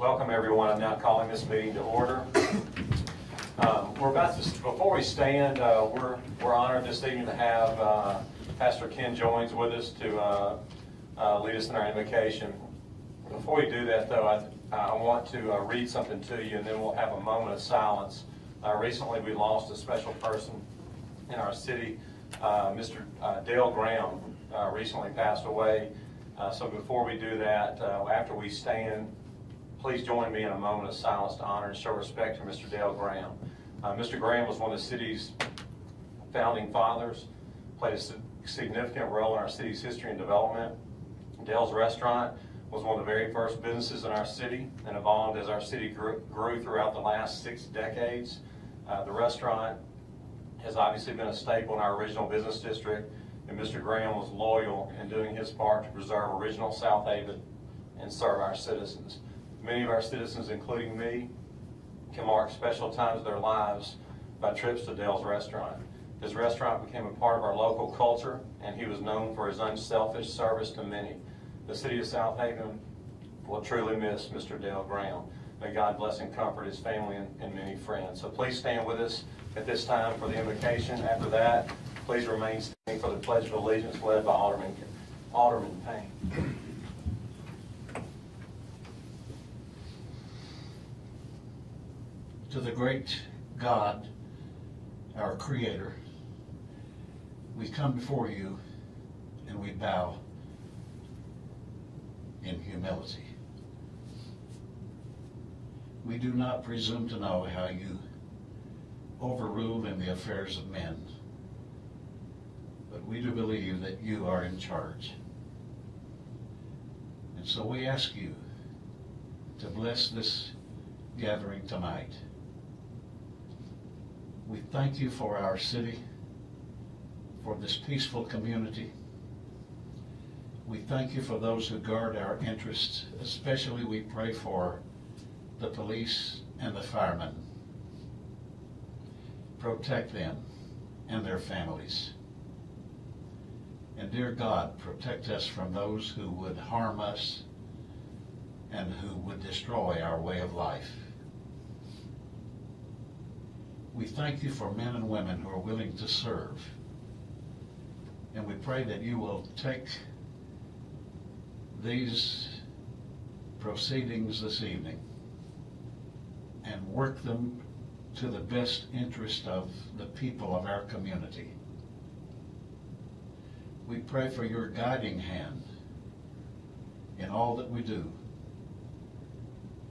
Welcome everyone. I'm now calling this meeting to order. We're about to, before we stand, we're honored this evening to have Pastor Ken Joins with us to lead us in our invocation. Before we do that though, I want to read something to you and then we'll have a moment of silence. Recently we lost a special person in our city. Mr. Dale Graham recently passed away. So before we do that, after we stand, please join me in a moment of silence to honor and show respect to Mr. Dale Graham. Mr. Graham was one of the city's founding fathers, played a significant role in our city's history and development. Dale's Restaurant was one of the very first businesses in our city and evolved as our city grew throughout the last 6 decades. The restaurant has obviously been a staple in our original business district, and Mr. Graham was loyal in doing his part to preserve original Southaven and serve our citizens. Many of our citizens, including me, can mark special times of their lives by trips to Dale's Restaurant. His restaurant became a part of our local culture, and he was known for his unselfish service to many. The City of Southaven will truly miss Mr. Dale Graham. May God bless and comfort his family and many friends. So please stand with us at this time for the invocation. After that, please remain standing for the Pledge of Allegiance led by Alderman Payne. To the great God, our Creator, we come before you and we bow in humility. We do not presume to know how you overrule in the affairs of men, but we do believe that you are in charge. And so we ask you to bless this gathering tonight. We thank you for our city, for this peaceful community. We thank you for those who guard our interests. Especially we pray for the police and the firemen. Protect them and their families. And dear God, protect us from those who would harm us and who would destroy our way of life. We thank you for men and women who are willing to serve. And we pray that you will take these proceedings this evening and work them to the best interest of the people of our community. We pray for your guiding hand in all that we do.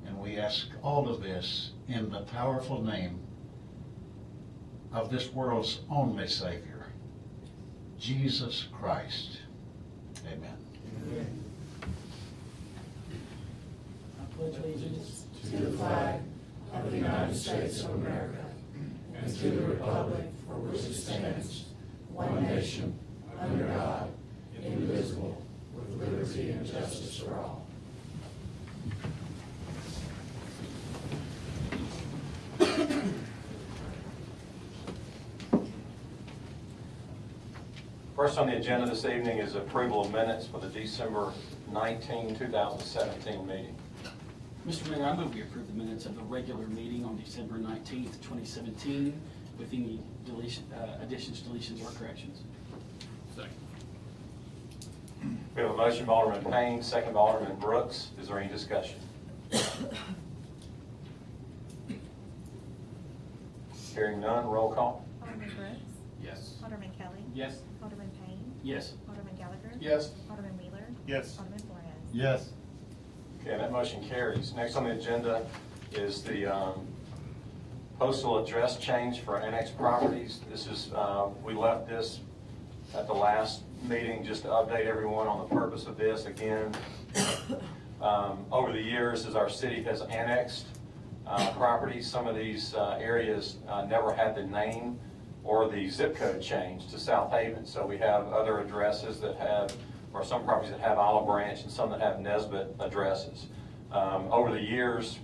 And we ask all of this in the powerful name of this world's only Savior, Jesus Christ. Amen. Amen. I pledge allegiance to the flag of the United States of America and to the republic for which it stands, one nation, under God, indivisible, with liberty and justice for all. First on the agenda this evening is approval of minutes for the December 19, 2017 meeting. Mr. Mayor, I move we approve the minutes of the regular meeting on December 19th, 2017 with any additions, deletions, or corrections. Second. We have a motion by Alderman Payne, second by Alderman Brooks. Is there any discussion? Hearing none, roll call. Alderman Brooks? Yes. Alderman Kelly? Yes. Alderman Payne? Yes. Alderman Gallagher? Yes. Alderman Wheeler? Yes. Alderman Flores? Yes. Okay, that motion carries. Next on the agenda is the postal address change for Annex properties. This is, we left this at the last meeting just to update everyone on the purpose of this. Again, over the years as our city has annexed properties, some of these areas never had the name or the zip code change to Southaven. So we have other addresses that have, or some properties that have Olive Branch and some that have Nesbitt addresses. Over the years,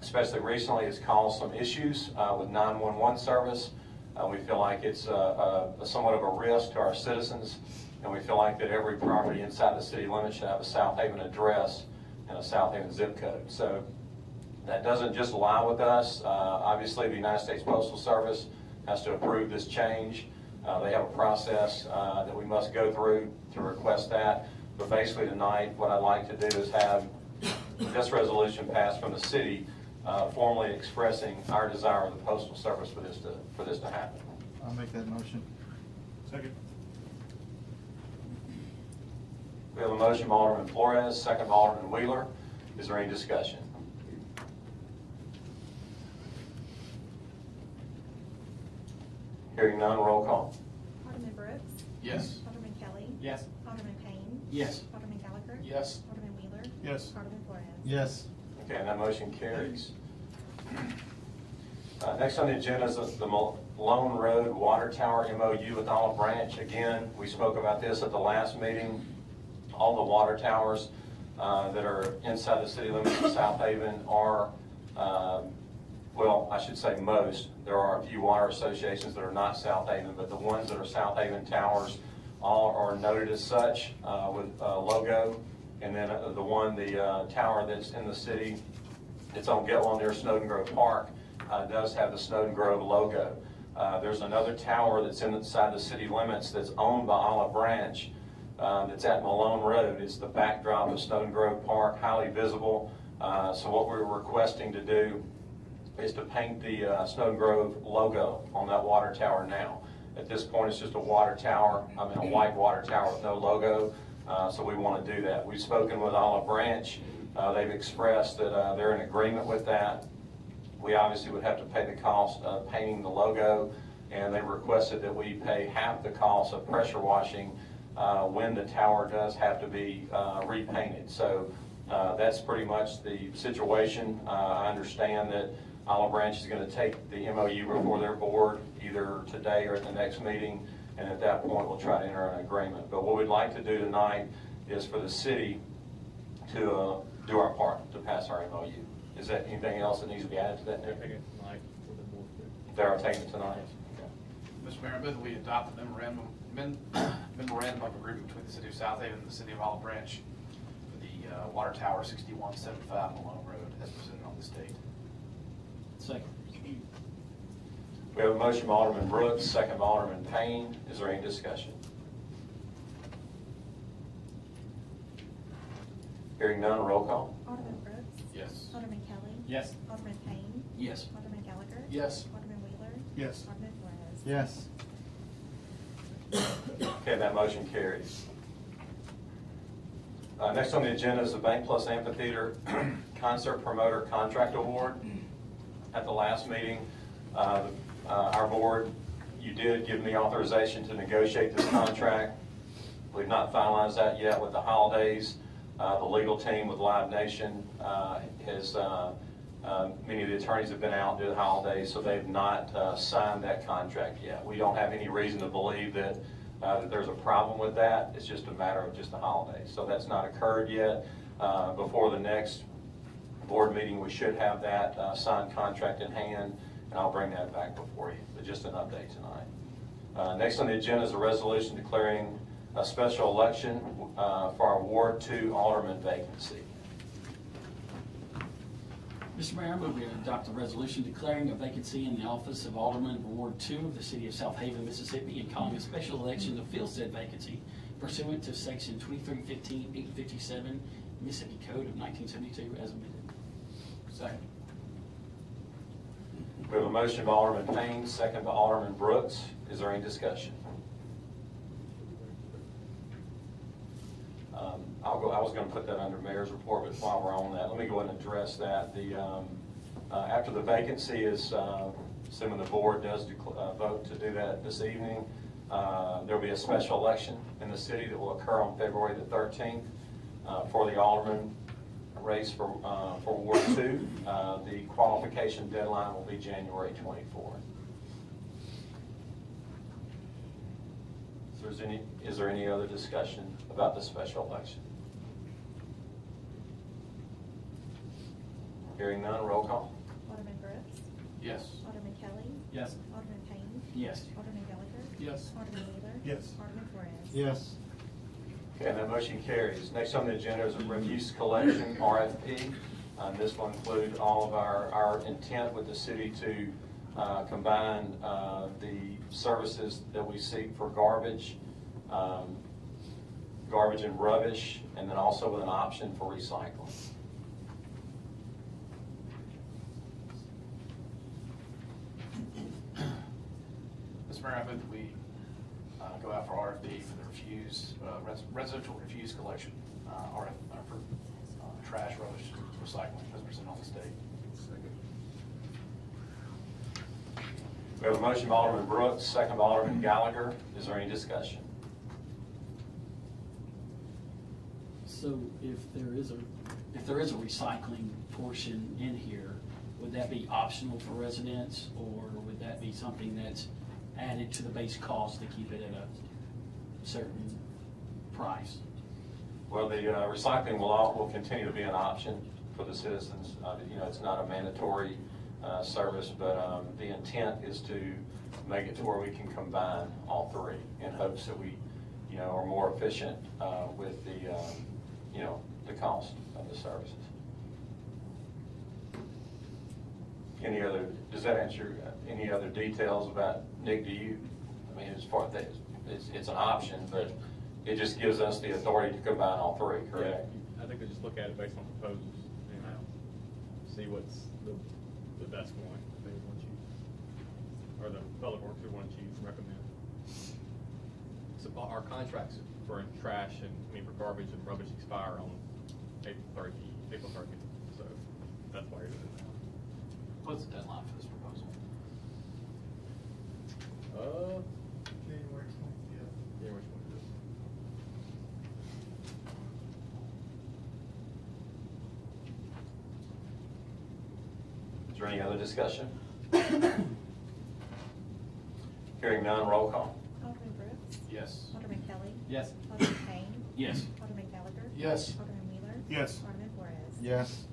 especially recently, it's caused some issues with 911 service. We feel like it's somewhat of a risk to our citizens, and we feel like that every property inside the city limits should have a Southaven address and a Southaven zip code. So That doesn't just lie with us. Obviously, the United States Postal Service has to approve this change. They have a process that we must go through to request that. But basically tonight, what I'd like to do is have this resolution passed from the city, formally expressing our desire of the Postal Service for this to happen. I'll make that motion. Second. We have a motion by Alderman Flores, second by Alderman Wheeler. Is there any discussion? Hearing none, roll call. Alderman Brooks. Yes. Alderman Kelly. Yes. Alderman Payne. Yes. Alderman Gallagher. Yes. Alderman Wheeler. Yes. Alderman Flores. Yes. Okay, and that motion carries. Next on the agenda is the Malone Road Water Tower MOU with Olive Branch. Again, we spoke about this at the last meeting. All the water towers that are inside the city limits of Southaven are, well, I should say most. There are a few water associations that are not Southaven, but the ones that are Southaven towers all are noted as such with a logo. And then the tower that's in the city, it's on Getwell near Snowden Grove Park, does have the Snowden Grove logo. There's another tower that's inside the city limits that's owned by Olive Branch that's at Malone Road. It's the backdrop of Snowden Grove Park, highly visible. So what we're requesting to do is to paint the Snowden Grove logo on that water tower now. At this point, it's just a water tower, a white water tower with no logo. So we want to do that. We've spoken with Olive Branch. They've expressed that they're in agreement with that. We obviously would have to pay the cost of painting the logo, and they requested that we pay half the cost of pressure washing when the tower does have to be repainted. So that's pretty much the situation. I understand that Olive Branch is going to take the MOU before their board either today or at the next meeting, and at that point we'll try to enter an agreement. But what we'd like to do tonight is for the city to do our part to pass our MOU. Is there anything else that needs to be added to that? They are taking it tonight. Okay. Mr. Mayor, I move that we adopt the memorandum of agreement between the City of Southaven and the City of Olive Branch for the water tower 6175 Malone Road as presented on this date. Second. We have a motion by Alderman Brooks, second by Alderman Payne. Is there any discussion? Hearing none, roll call. Alderman Brooks. Yes. Alderman Kelly. Yes. Alderman Payne. Yes. Alderman Gallagher. Yes. Alderman Wheeler. Yes. Alderman Flores. Yes. Okay, that motion carries. Next on the agenda is the Bankplus Amphitheater Concert Promoter Contract Award. At the last meeting, our board, you did give me authorization to negotiate this contract. We've not finalized that yet with the holidays. The legal team with Live Nation has, many of the attorneys have been out due to the holidays, so they've not signed that contract yet. We don't have any reason to believe that there's a problem with that. It's just a matter of just the holidays. So that's not occurred yet. Before the next board meeting, we should have that signed contract in hand, and I'll bring that back before you, but just an update tonight. Next on the agenda is a resolution declaring a special election for our Ward 2 Alderman vacancy. Mr. Mayor, I move we adopt a resolution declaring a vacancy in the office of Alderman of Ward 2 of the City of Southaven, Mississippi, and calling a special election to fill said vacancy pursuant to Section 2315-857 Mississippi Code of 1972 as amended. Second. We have a motion by Alderman Payne, second by Alderman Brooks. Is there any discussion? I was going to put that under Mayor's report, but while we're on that, let me go ahead and address that. After the vacancy is, assuming the board does vote to do that this evening, there will be a special election in the city that will occur on February the 13th for the Alderman race for Ward 2. The qualification deadline will be January 24th. So is there any other discussion about the special election? Hearing none, roll call. Alderman Brooks. Yes. Alderman Kelly. Yes. Alderman Payne. Yes. Alderman Gallagher. Yes. Alderman Wheeler. Yes. Alderman Flores. Yes. Okay, that motion carries. Next on the agenda is a refuse collection RFP. This will include all of our intent with the city to combine the services that we seek for garbage and rubbish, and then also with an option for recycling. Mr. Mayor, I move that we go out for RFP for the residential refuse collection, for trash, rubbish, recycling, as presented on the state. We have a motion by Alderman Brooks, second by Alderman Gallagher. Is there any discussion? So if there is a recycling portion in here, would that be optional for residents, or would that be something that's added to the base cost to keep it at a certain price? Well, the recycling will continue to be an option for the citizens. It's not a mandatory service, but the intent is to make it to where we can combine all three in hopes that we, are more efficient with the cost of the services. Does that answer any other details about, Nick, as far as that, it's an option, but it just gives us the authority to combine all three, correct? Yeah, I think we just look at it based on proposals, see what's the best one they would want to choose, or the public works would want to choose and recommend. So our contracts for trash and for garbage and rubbish expire on April 30th. So that's why you're doing it now. What's the deadline for this proposal? January 20th. January 20th. Is there any other discussion? Hearing none, roll call. Alderman Brooks. Yes. Alderman Kelly. Yes. Alderman Payne. Yes. Alderman Gallagher. Yes. Alderman Wheeler. Yes. Alderman Flores. Yes.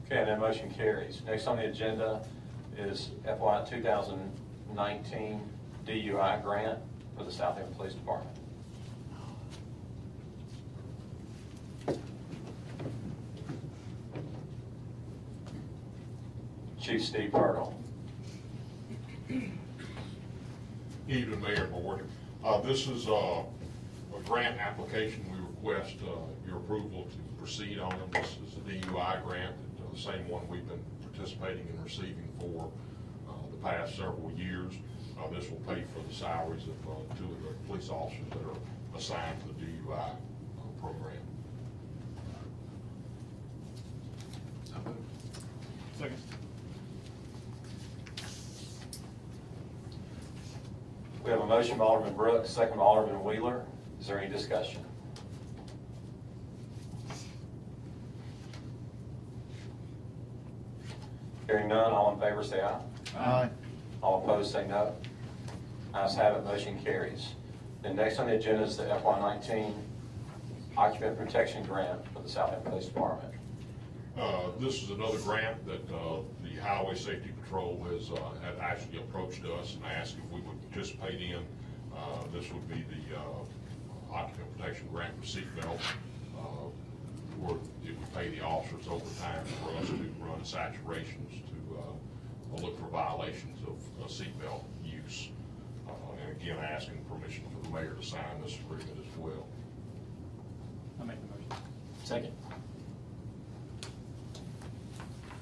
Okay, and that motion carries. Next on the agenda is FY 2019 DUI grant for the Southampton Police Department. Chief Steve Hurdle. Evening, Mayor and Board. This is a grant application. We request your approval to proceed on. This is a DUI grant, the same one we've been participating and receiving for the past several years. This will pay for the salaries of 2 of the police officers that are assigned to the DUI program. Second. We have a motion by Alderman Brooks, second by Alderman Wheeler. Is there any discussion? Hearing none, all in favor say aye. Aye. All opposed say no. Ayes have it, motion carries. And next on the agenda is the FY19 Occupant Protection Grant for the Southampton Police Department. This is another grant that the Highway Safety Patrol had actually approached us and asked if we would participate in. This would be the Occupant Protection Grant for seatbelt, where it would pay the officers overtime for us to run saturations to look for violations of seatbelt use. And again, asking permission for the mayor to sign this agreement as well. I'll make the motion. Second.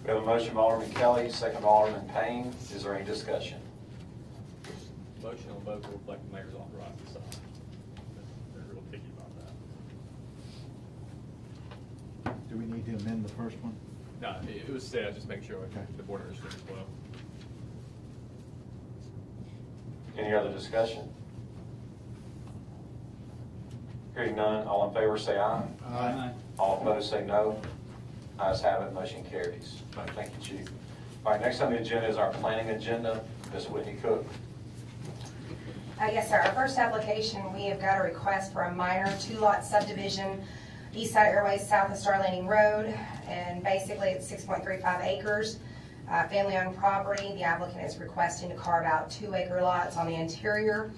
We have a motion by Alderman Kelly, second by Alderman Payne. Is there any discussion? Motion on both will reflect the mayor's authorized to sign. They're real picky about that. Do we need to amend the first one? No, it was said, just make sure Okay. the board understood as well. Any other discussion? Hearing none, all in favor say aye. Aye. All opposed say no. Ayes have it, motion carries. Thank you, Chief. All right, next on the agenda is our planning agenda. Ms. Whitney Cook. Yes, sir. Our first application, we have got a request for a minor 2-lot subdivision, East Side Airways, south of Star Landing Road, and basically it's 6.35 acres, family-owned property. The applicant is requesting to carve out 2-acre lots on the interior.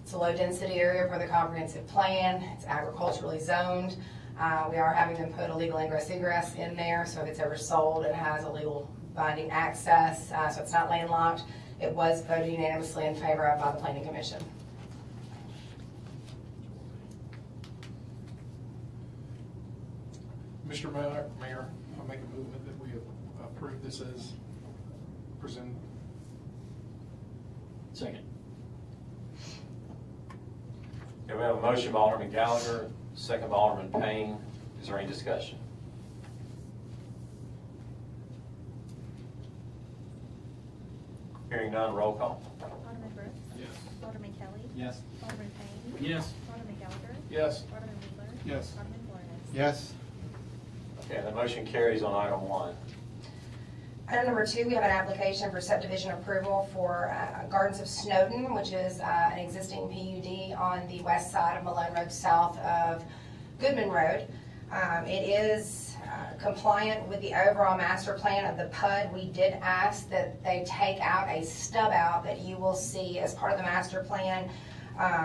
It's a low-density area for the comprehensive plan. It's agriculturally zoned. We are having them put a legal ingress egress in there, so if it's ever sold, it has a legal binding access, so it's not landlocked. It was voted unanimously in favor of by the Planning Commission. Mr. Mayor, I make a movement that we approve this as presented. Second. Okay, we have a motion by Alderman Gallagher, second by Alderman Payne. Is there any discussion? Hearing none, roll call. Alderman Brooks. Yes. Alderman Kelly. Yes. Alderman Payne. Yes. Alderman Gallagher. Yes. Alderman Wheeler. Yes. Alderman Flores. Yes. Okay, the motion carries on item 1. Item number 2, we have an application for subdivision approval for Gardens of Snowden, which is an existing PUD on the west side of Malone Road, south of Goodman Road. It is compliant with the overall master plan of the PUD. We did ask that they take out a stub out that you will see as part of the master plan.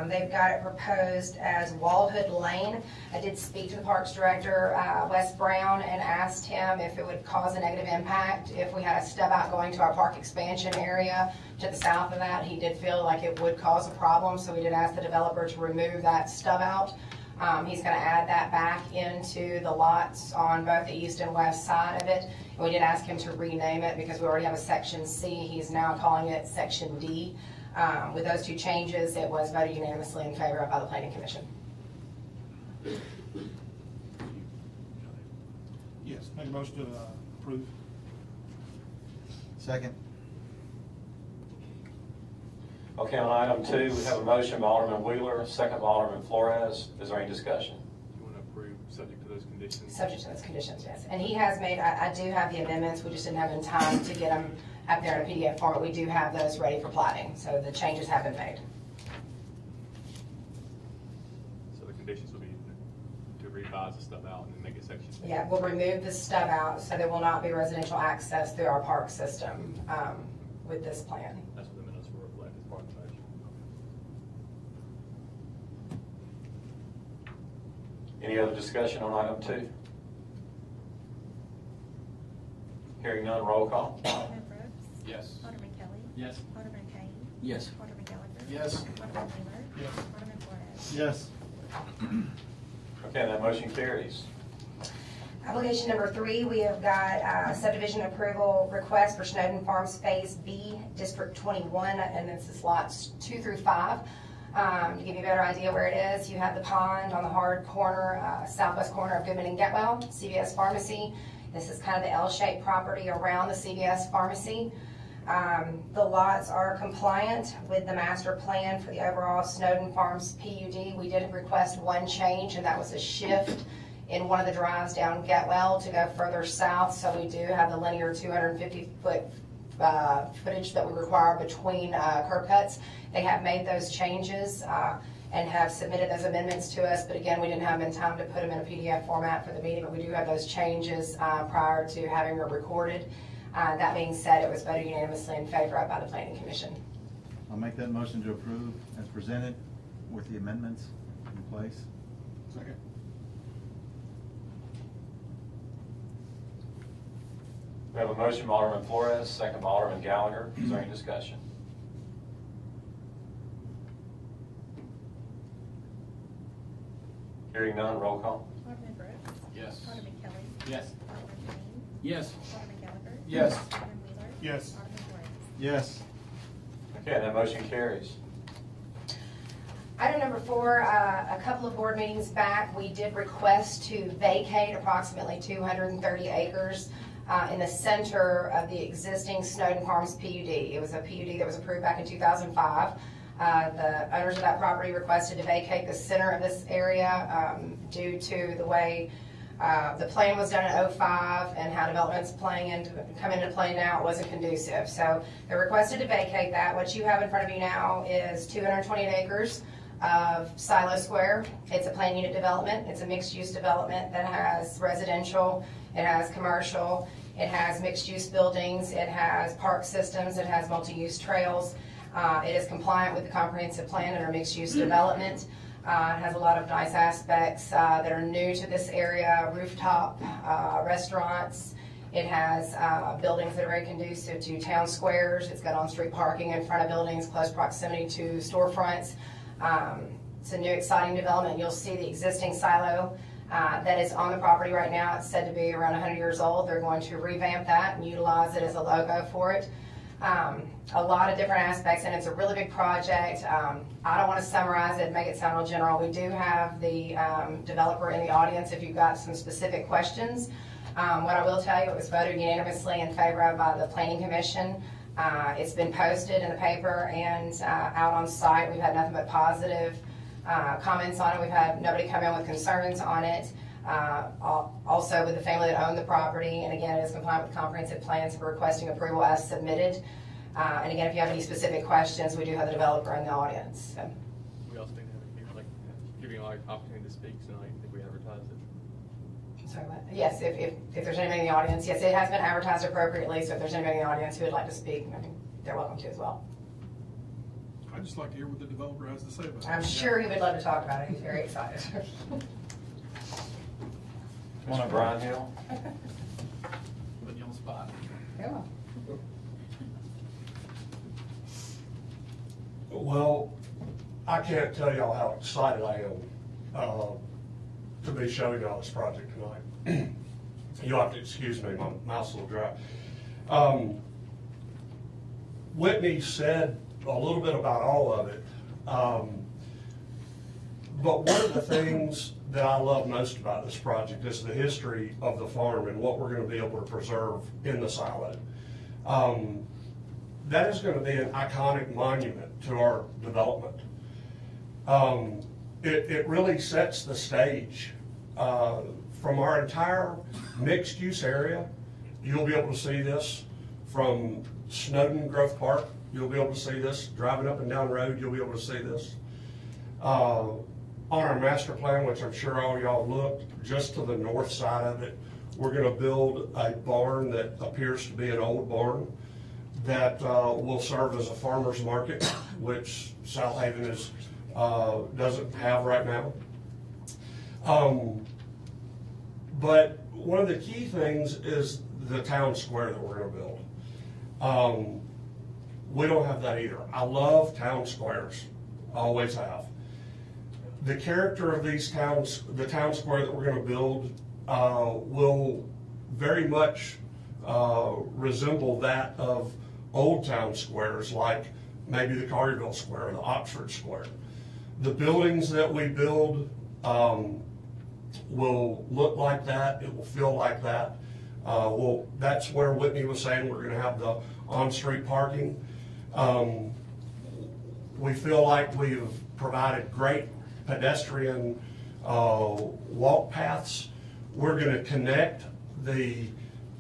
They've got it proposed as Waldhood Lane. I did speak to the Parks Director, Wes Brown, and asked him if it would cause a negative impact if we had a stub out going to our park expansion area to the south of that. He did feel like it would cause a problem, so we did ask the developer to remove that stub out. He's going to add that back into the lots on both the east and west side of it. And we did ask him to rename it because we already have a Section C. He's now calling it Section D. With those 2 changes, it was voted unanimously in favor of by the Planning Commission. Yes, make a motion to approve. Second. Okay, on item 2, we have a motion by Alderman Wheeler, second by Alderman Flores. Is there any discussion? You want to approve subject to those conditions? Subject to those conditions, yes. And he has made, I do have the amendments, we just didn't have enough time to get them up there in a PDF format. We do have those ready for plating, so the changes have been made. So the conditions will be to revise the stuff out and then make it section. Yeah, we'll remove the stub out, so there will not be residential access through our park system with this plan. That's what the minutes will reflect as part of the motion. Any other discussion on item 2? Hearing none, roll call. Alderman Brooks. Yes. Alderman Kelly. Yes. Alderman Payne. Yes. Alderman Gallagher. Yes. Alderman Wheeler. Yes. Alderman Flores. Yes. Okay, that motion carries. Application number 3, we have got subdivision approval request for Snowden Farms Phase B, District 21, and this is lots 2 through 5. To give you a better idea where it is, you have the pond on the hard corner, southwest corner of Goodman and Getwell, CVS Pharmacy. This is kind of the L-shaped property around the CVS Pharmacy. The lots are compliant with the master plan for the overall Snowden Farms PUD. We did request one change, and that was a shift in one of the drives down Getwell to go further south. So we do have the linear 250-foot footage that we require between curb cuts. They have made those changes and have submitted those amendments to us, but again, we didn't have in time to put them in a PDF format for the meeting, but we do have those changes prior to having them recorded. That being said, it was voted unanimously in favor of by the Planning Commission. I'll make that motion to approve as presented with the amendments in place. Second. We have a motion by Alderman Flores, second by Alderman Gallagher. Is there any discussion? Hearing none, roll call. Alderman Brooks. Yes. Alderman Kelly. Yes. Alderman Payne. Yes. Alderman Gallagher. Yes. Alderman Wheeler. Yes. Alderman Flores. Yes. Okay, that motion carries. Item number 4, a couple of board meetings back, we did request to vacate approximately 230 acres in the center of the existing Snowden Farms PUD. It was a PUD that was approved back in 2005. The owners of that property requested to vacate the center of this area due to the way the plan was done in 05 and how development's come into play now. It wasn't conducive. So they requested to vacate that. What you have in front of you now is 228 acres of Silo Square. It's a planned unit development. It's a mixed-use development that has residential, it has commercial, it has mixed-use buildings, it has park systems, it has multi-use trails. It is compliant with the comprehensive plan and our mixed-use development. It has a lot of nice aspects that are new to this area, rooftop restaurants. It has buildings that are very conducive to town squares. It's got on-street parking in front of buildings, close proximity to storefronts. It's a new exciting development. You'll see the existing silo that is on the property right now. It's said to be around 100 years old. They're going to revamp that and utilize it as a logo for it. A lot of different aspects, and it's a really big project. I don't want to summarize it and make it sound real general. We do have the developer in the audience if you've got some specific questions. What I will tell you, it was voted unanimously in favor of by the Planning Commission. It's been posted in the paper and out on site. We've had nothing but positive comments on it. We've had nobody come in with concerns on it. Also with the family that owned the property, and again, it is compliant with comprehensive plans for requesting approval as submitted. And again, if you have any specific questions, we do have the developer in the audience. So. We also need to have, like, give you an opportunity to speak tonight if we advertise it. Sorry, what? Yes, if there's anybody in the audience, yes, it has been advertised appropriately, so if there's anybody in the audience who would like to speak, I mean, they're welcome to as well. I'd just like to hear what the developer has to say about it. I'm sure he would love to talk about it. He's very excited. Mr. Brian Hill. Put you on the spot. Yeah. Well, I can't tell y'all how excited I am to be showing y'all this project tonight. You'll have to excuse me, my mouth's a little dry. Whitney said a little bit about all of it, but one of the things that I love most about this project is the history of the farm and what we're going to be able to preserve in the silo. That is going to be an iconic monument to our development. It really sets the stage. From our entire mixed-use area, you'll be able to see this. From Snowden Grove Park, you'll be able to see this. Driving up and down the road, you'll be able to see this. On our master plan, which I'm sure all y'all looked, just to the north side of it, we're going to build a barn that appears to be an old barn that will serve as a farmer's market, which Southaven doesn't have right now. But one of the key things is the town square that we're going to build. We don't have that either. I love town squares, always have. The character of these towns, the town square that we're going to build, will very much resemble that of old town squares, like maybe the Collierville Square or the Oxford Square. The buildings that we build will look like that. It will feel like that. That's where Whitney was saying we're going to have the on-street parking. We feel like we've provided great pedestrian walk paths. We're going to connect the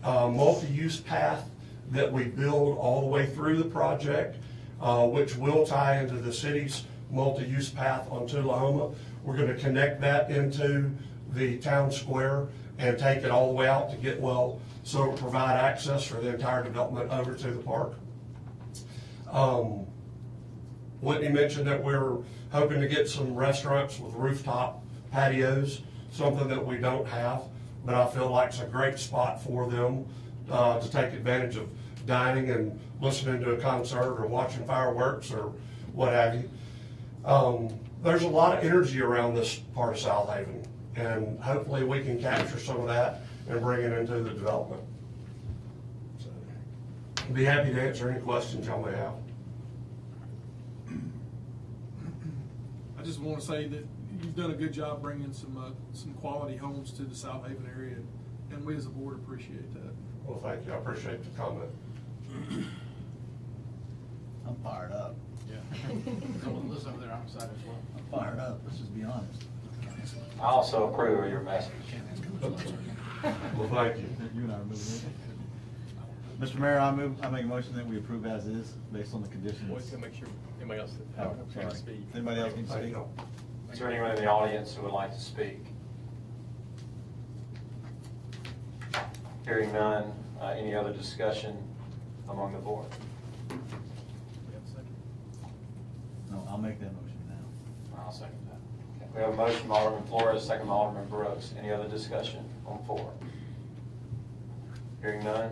multi-use path that we build all the way through the project, which will tie into the city's multi-use path on Tullahoma. We're going to connect that into the town square and take it all the way out to Getwell, so it'll provide access for the entire development over to the park. Whitney mentioned that we're hoping to get some restaurants with rooftop patios, something that we don't have, but I feel like it's a great spot for them to take advantage of dining and listening to a concert or watching fireworks or what have you. There's a lot of energy around this part of Southaven, and hopefully we can capture some of that and bring it into the development. So, I'd be happy to answer any questions y'all may have. I just want to say that you've done a good job bringing some quality homes to the Southaven area, and we as a board appreciate that. Well, thank you. I appreciate the comment. I'm fired up. Yeah. Someone lives over there, I'm excited as well. I'm fired up, let's just be honest. I also approve of your message. Well, thank you. You and I are moving. Mr. Mayor, I make a motion that we approve as is, based on the conditions. Always gotta make sure anybody else Oh, can sorry. speak. Anybody else need to speak? Is there anyone in the audience who would like to speak? Hearing none, any other discussion among the board? We have a second? No, I'll make that motion now. I'll second that. We have a motion from Alderman Flores, second from Alderman Brooks. Any other discussion on 4? Hearing none,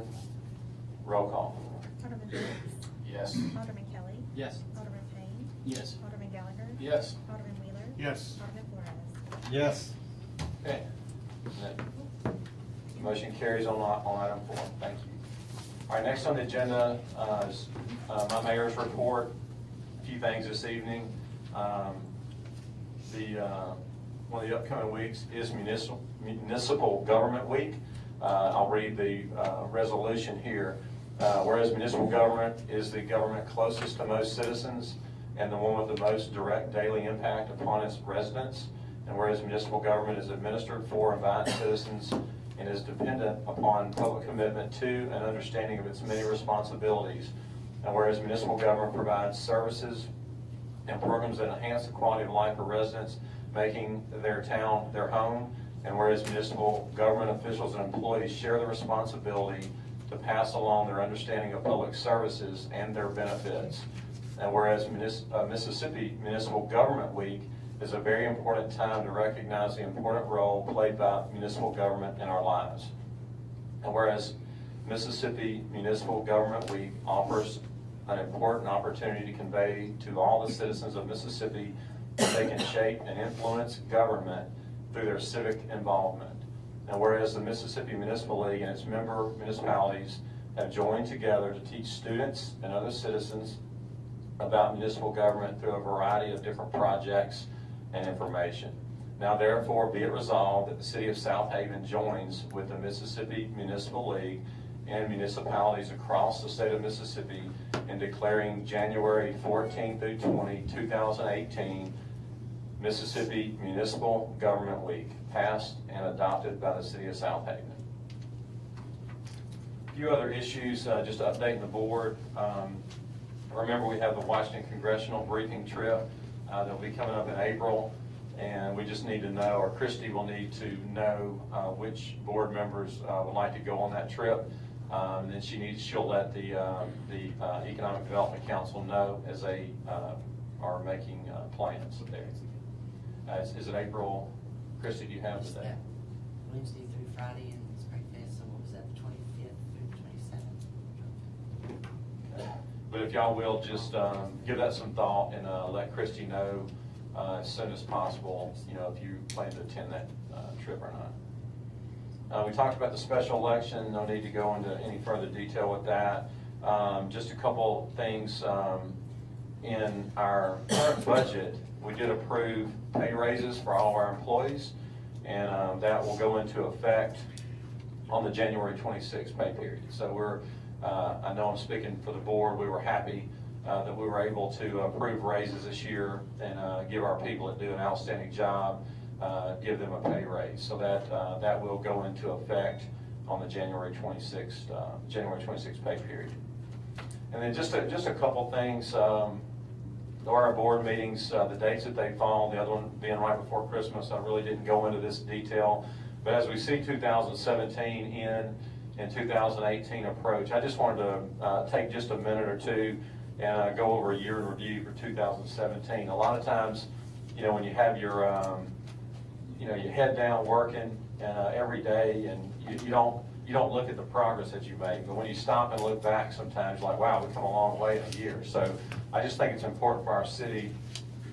roll call. Alderman Brooks. Yes. Alderman Kelly. Yes. Alderman Payne. Yes. Alderman Gallagher. Yes. Alderman Wheeler. Yes. Alderman Flores. Yes. Okay. The motion carries on item 4. Thank you. All right, next on the agenda is my mayor's report. A few things this evening. One of the upcoming weeks is Municipal Government Week. I'll read the resolution here. Whereas municipal government is the government closest to most citizens and the one with the most direct daily impact upon its residents, and whereas municipal government is administered for and by its citizens and is dependent upon public commitment to and understanding of its many responsibilities, and whereas municipal government provides services and programs that enhance the quality of life of residents, making their town their home, and whereas municipal government officials and employees share the responsibility to pass along their understanding of public services and their benefits, and whereas Mississippi Municipal Government Week is a very important time to recognize the important role played by municipal government in our lives, and whereas Mississippi Municipal Government Week offers an important opportunity to convey to all the citizens of Mississippi that they can shape and influence government through their civic involvement. And whereas the Mississippi Municipal League and its member municipalities have joined together to teach students and other citizens about municipal government through a variety of different projects and information. Now therefore be it resolved that the City of Southaven joins with the Mississippi Municipal League and municipalities across the state of Mississippi in declaring January 14 through 20, 2018 Mississippi Municipal Government Week, passed and adopted by the City of Southaven. A few other issues, just updating the board. Remember, we have the Washington Congressional Briefing Trip that'll be coming up in April, and we just need to know, or Christy will need to know, which board members would like to go on that trip. And then she'll let the Economic Development Council know as they are making plans there. Is it April? Christy, do you have the date? Wednesday through Friday in Spring Fest, so what was that, the 25th through the 27th? Okay. But if y'all will, just give that some thought and let Christy know as soon as possible, if you plan to attend that trip or not. We talked about the special election. No need to go into any further detail with that. Just a couple things in our current budget. We did approve pay raises for all of our employees, and that will go into effect on the January 26th pay period. So I know I'm speaking for the board, we were happy that we were able to approve raises this year and give our people that do an outstanding job, give them a pay raise. So that will go into effect on the January 26th pay period. And then just a couple things. Our board meetings, the dates that they fall, the other one being right before Christmas, I really didn't go into this detail. But as we see 2017 and 2018 approach, I just wanted to take just a minute or two and go over a year in review for 2017. A lot of times, when you have your head down working every day, and you don't look at the progress that you make. But when you stop and look back, sometimes you're like, wow, we've come a long way in a year. So I just think it's important for our city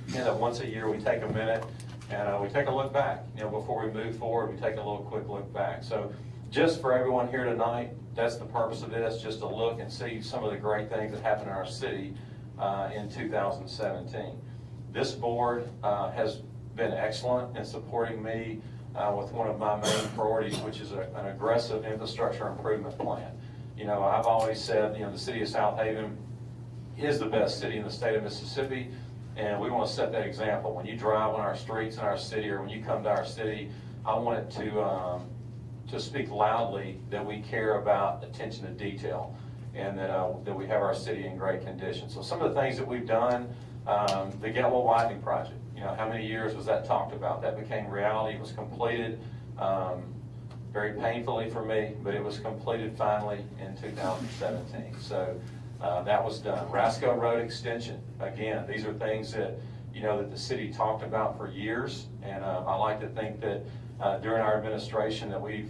that once a year we take a minute and we take a look back. Before we move forward, we take a little quick look back. So just for everyone here tonight, that's the purpose of this, just to look and see some of the great things that happened in our city in 2017. This board has been excellent in supporting me with one of my main priorities, which is an aggressive infrastructure improvement plan. I've always said, the city of Southaven is the best city in the state of Mississippi, and we want to set that example. When you drive on our streets in our city, or when you come to our city, I want it to speak loudly that we care about attention to detail, and that we have our city in great condition. So some of the things that we've done, the Galway Widening project. How many years was that talked about? That became reality. It was completed very painfully for me, but it was completed finally in 2017. So that was done. Rasco Road extension. Again, these are things that that the city talked about for years. And I like to think that during our administration that we've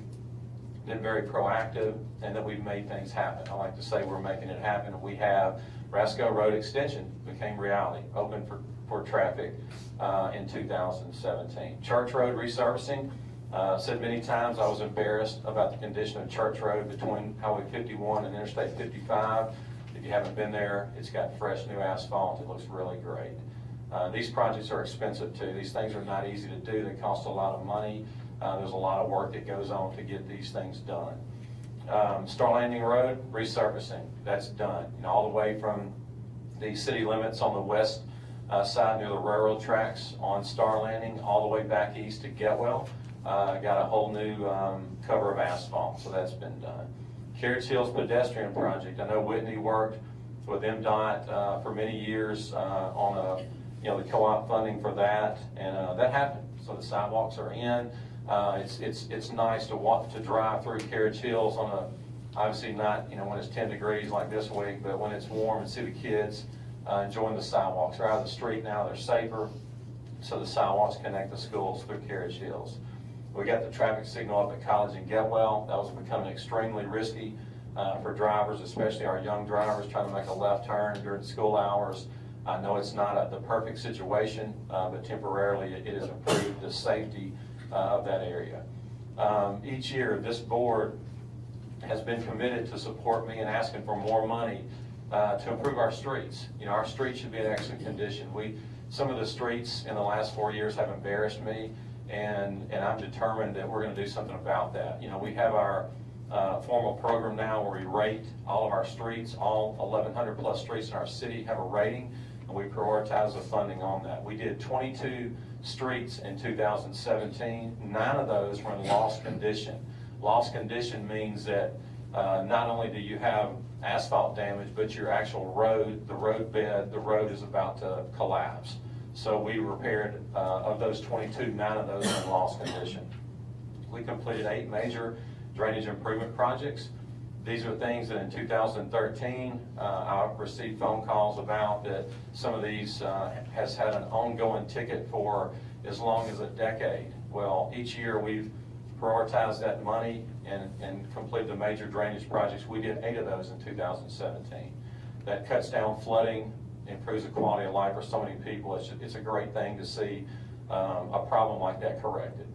been very proactive and that we've made things happen. I like to say we're making it happen. We have Rasco Road Extension became reality, open for traffic in 2017. Church Road resurfacing. Said many times I was embarrassed about the condition of Church Road between Highway 51 and Interstate 55. If you haven't been there, it's got fresh new asphalt. It looks really great. These projects are expensive too. These things are not easy to do. They cost a lot of money. There's a lot of work that goes on to get these things done. Star Landing Road resurfacing, that's done. All the way from the city limits on the west side near the railroad tracks on Star Landing all the way back east to Getwell. Got a whole new cover of asphalt, so that's been done. Carriage Hills pedestrian project. I know Whitney worked with MDOT for many years on the co-op funding for that, and that happened. So the sidewalks are in. It's nice to drive through Carriage Hills on obviously not when it's 10 degrees like this week, but when it's warm and see the kids enjoying the sidewalks. They're out of the street now. They're safer, so the sidewalks connect the schools through Carriage Hills. We got the traffic signal up at College and Getwell. That was becoming extremely risky for drivers, especially our young drivers trying to make a left turn during school hours. I know it's not the perfect situation, but temporarily it has improved the safety of that area. Each year, this board has been committed to support me in asking for more money to improve our streets. Our streets should be in excellent condition. Some of the streets in the last 4 years have embarrassed me, and I'm determined that we're going to do something about that. We have our formal program now where we rate all of our streets. All 1,100 plus streets in our city have a rating, and we prioritize the funding on that. We did 22 streets in 2017. 9 of those were in lost condition. Lost condition means that not only do you have asphalt damage, but your actual road, the road bed, the road is about to collapse. So we repaired, of those 22, 9 of those are in lost condition. We completed 8 major drainage improvement projects. These are things that in 2013, I received phone calls about that some of these has had an ongoing ticket for as long as a decade. Well, each year we've prioritized that money and completed the major drainage projects. We did 8 of those in 2017. That cuts down flooding, improves the quality of life for so many people. It's a great thing to see a problem like that corrected.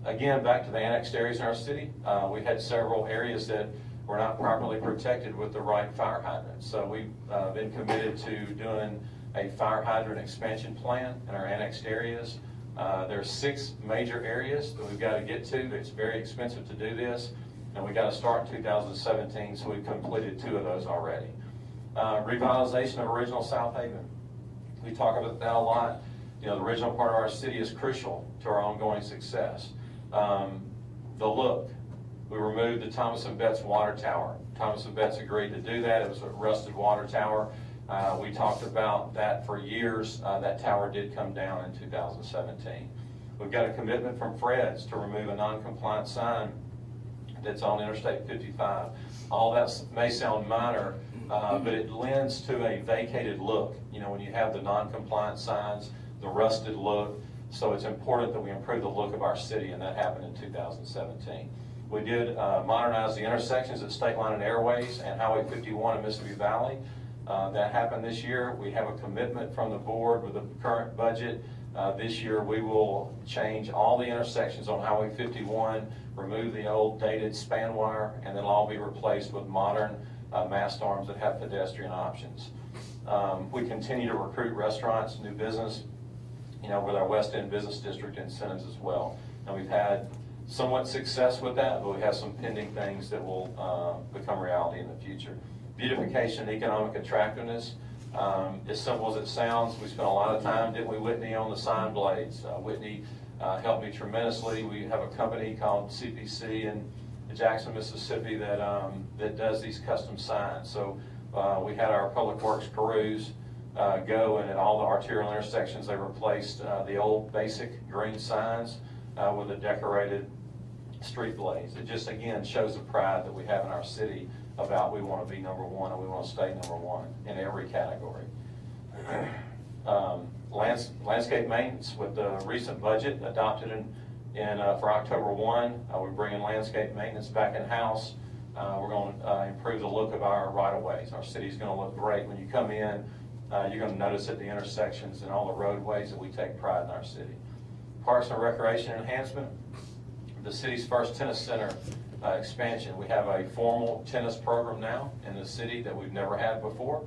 Again, back to the annexed areas in our city, we had several areas that were not properly protected with the right fire hydrants. So we've been committed to doing a fire hydrant expansion plan in our annexed areas. There's 6 major areas that we've got to get to. It's very expensive to do this, and we got to start in 2017, so we've completed 2 of those already. Revitalization of original Southaven. We talk about that a lot. The original part of our city is crucial to our ongoing success. The look. We removed the Thomas and Betts water tower. Thomas and Betts agreed to do that. It was a rusted water tower. We talked about that for years. That tower did come down in 2017. We've got a commitment from Fred's to remove a non-compliant sign that's on Interstate 55. All that may sound minor, but it lends to a vacated look. When you have the non-compliant signs, the rusted look. So it's important that we improve the look of our city, and that happened in 2017. We did modernize the intersections at State Line and Airways and Highway 51 in Mississippi Valley. That happened this year. We have a commitment from the board with the current budget. This year we will change all the intersections on Highway 51, remove the old dated span wire, and they'll all be replaced with modern mast arms that have pedestrian options. We continue to recruit restaurants, new business, with our West End Business District incentives as well. And we've had somewhat success with that, but we have some pending things that will become reality in the future. Beautification, economic attractiveness. As simple as it sounds, we spent a lot of time, didn't we, Whitney, on the sign blades. Whitney helped me tremendously. We have a company called CPC in Jackson, Mississippi that does these custom signs. So we had our public works crews go, and at all the arterial intersections they replaced the old basic green signs with the decorated street blades. It just again shows the pride that we have in our city about we want to be #1 and we want to stay #1 in every category. Landscape maintenance with the recent budget adopted for October 1. We're bringing landscape maintenance back in-house. We're going to improve the look of our right-of-ways. Our city's going to look great. When you come in, you're going to notice at the intersections and all the roadways that we take pride in our city. Parks and recreation enhancement. The city's first tennis center expansion. We have a formal tennis program now in the city that we've never had before.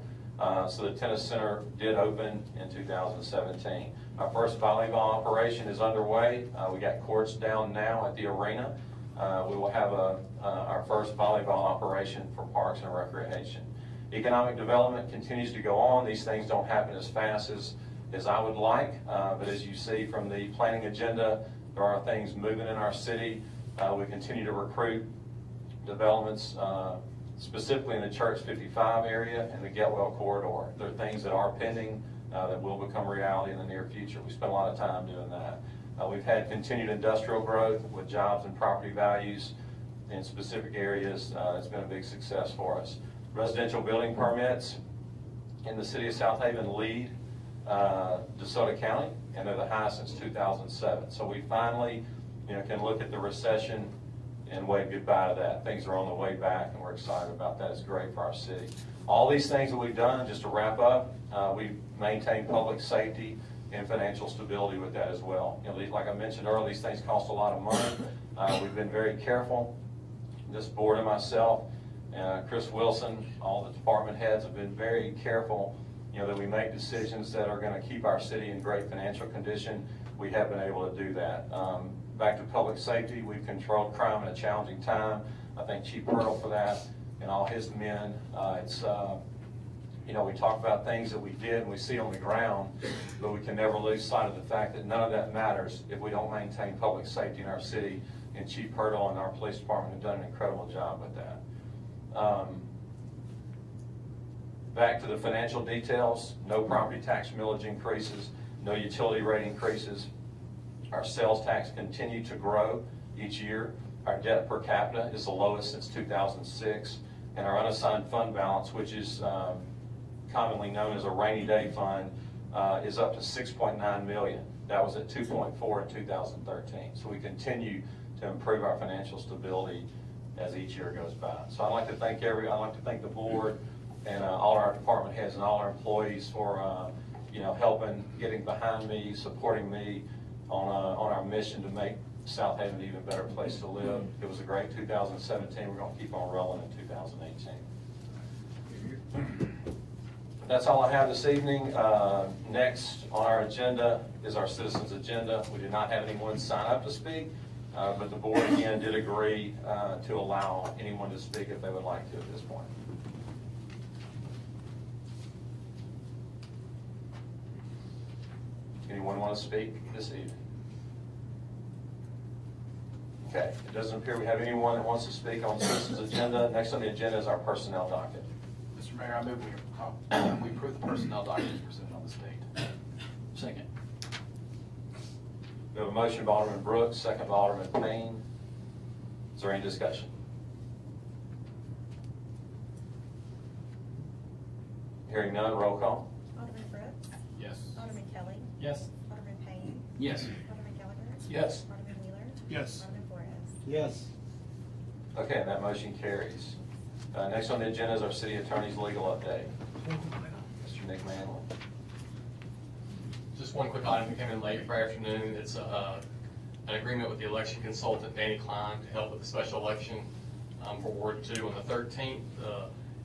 So the tennis center did open in 2017. Our first volleyball operation is underway. We got courts down now at the arena. We will have our first volleyball operation for parks and recreation. Economic development continues to go on. These things don't happen as fast as I would like, but as you see from the planning agenda, there are things moving in our city. We continue to recruit developments, specifically in the Church 55 area and the Getwell corridor. There are things that are pending that will become reality in the near future. We spent a lot of time doing that. We've had continued industrial growth with jobs and property values in specific areas. It's been a big success for us. Residential building permits in the city of Southaven lead DeSoto County, and they're the highest since 2007. So we finally, can look at the recession and wave goodbye to that. Things are on the way back, and we're excited about that. It's great for our city. All these things that we've done, just to wrap up, we've maintained public safety and financial stability with that as well. Like I mentioned earlier, these things cost a lot of money. We've been very careful. This board and myself, Chris Wilson, all the department heads have been very careful, that we make decisions that are going to keep our city in great financial condition. We have been able to do that. Back to public safety, we've controlled crime in a challenging time. I thank Chief Hurdle for that and all his men. We talk about things that we did and we see on the ground, but we can never lose sight of the fact that none of that matters if we don't maintain public safety in our city. And Chief Hurdle and our police department have done an incredible job with that. Back to the financial details, no property tax millage increases, no utility rate increases. Our sales tax continue to grow each year. Our debt per capita is the lowest since 2006, and our unassigned fund balance, which is commonly known as a rainy day fund, is up to $6.9 million. That was at 2.4 in 2013. So we continue to improve our financial stability as each year goes by. So I'd like to thank the board and all our department heads and all our employees for helping, getting behind me, supporting me on our mission to make Southaven an even better place to live. It was a great 2017. We're going to keep on rolling in 2018. That's all I have this evening. Next on our agenda is our citizens' agenda. We did not have anyone sign up to speak, but the board again did agree to allow anyone to speak if they would like to at this point. Anyone want to speak this evening? Okay, it doesn't appear we have anyone that wants to speak on the citizens' agenda. Next on the agenda is our personnel docket. Mr. Mayor, I move we approve the personnel documents presented on this date. Second. We have a motion by Alderman Brooks, second by Alderman Payne. Is there any discussion? Hearing none, roll call. Alderman Brooks. Yes. Alderman Kelly. Yes. Alderman Payne. Yes. Alderman Gallagher. Yes. Alderman Wheeler. Yes. Alderman Flores. Yes. Okay, and that motion carries. Next on the agenda is our city attorney's legal update. Mr. Nick Manley. Just one quick item that came in late Friday afternoon. It's an agreement with the election consultant, Danny Klein, to help with the special election for Ward 2 on the 13th.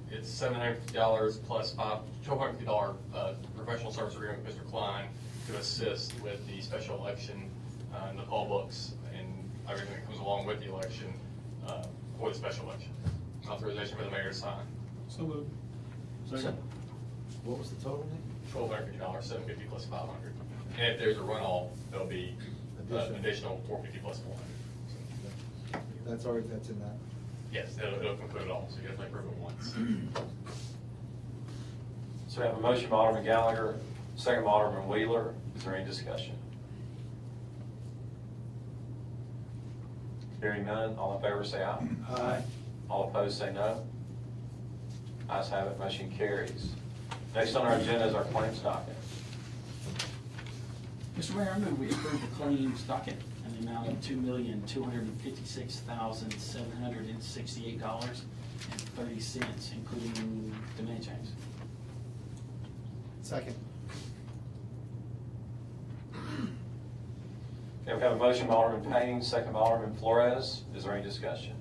It's $750 plus $1,250 professional service agreement with Mr. Klein to assist with the special election and the poll books and everything that comes along with the election for the special election. Authorization for the mayor to sign. So moved. Second. What was the total, Nick? $1,250, $750 plus $500. And if there's a runoff, there'll be additional $450 plus $400. That's in that. Yes, it'll include it all, so you guys may approve it once. So we have a motion by Alderman Gallagher, second by Alderman Wheeler. Is there any discussion? Hearing none, all in favor say aye. Aye. All opposed say no. Ayes have it, motion carries. Next on our agenda is our claims docket. Mr. Mayor, I move we approve the claims docket in the amount of $2,256,768.30, including demand change. Second. Okay, we have a motion by Alderman Payne, second by Alderman Flores. Is there any discussion?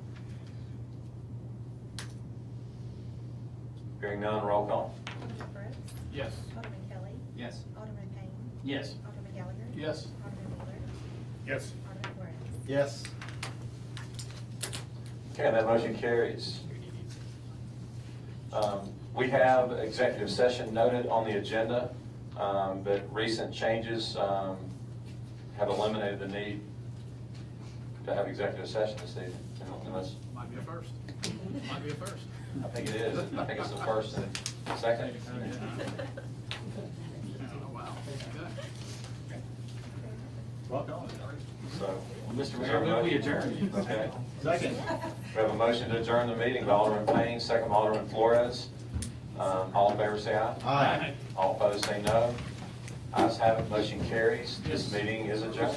Hearing none, roll call. Alderman Brooks. Yes. Alderman Kelly. Yes. Alderman Payne. Yes. Alderman Gallagher. Yes. Alderman Wheeler. Yes. Alderman Flores. Yes. Okay, that motion carries. We have executive session noted on the agenda, but recent changes have eliminated the need to have executive session this evening. Unless, Might be a first. Might be a first. I think it is. I think it's the first and second. Oh, wow. Okay. Welcome. So, Mr. is there Mayor, a I move we motion? adjourn. Okay. Second. We have a motion to adjourn the meeting by Alderman Payne, second by Alderman Flores. All in favor, say aye. Aye. All opposed, say no. Ayes have it, motion carries. This meeting is adjourned.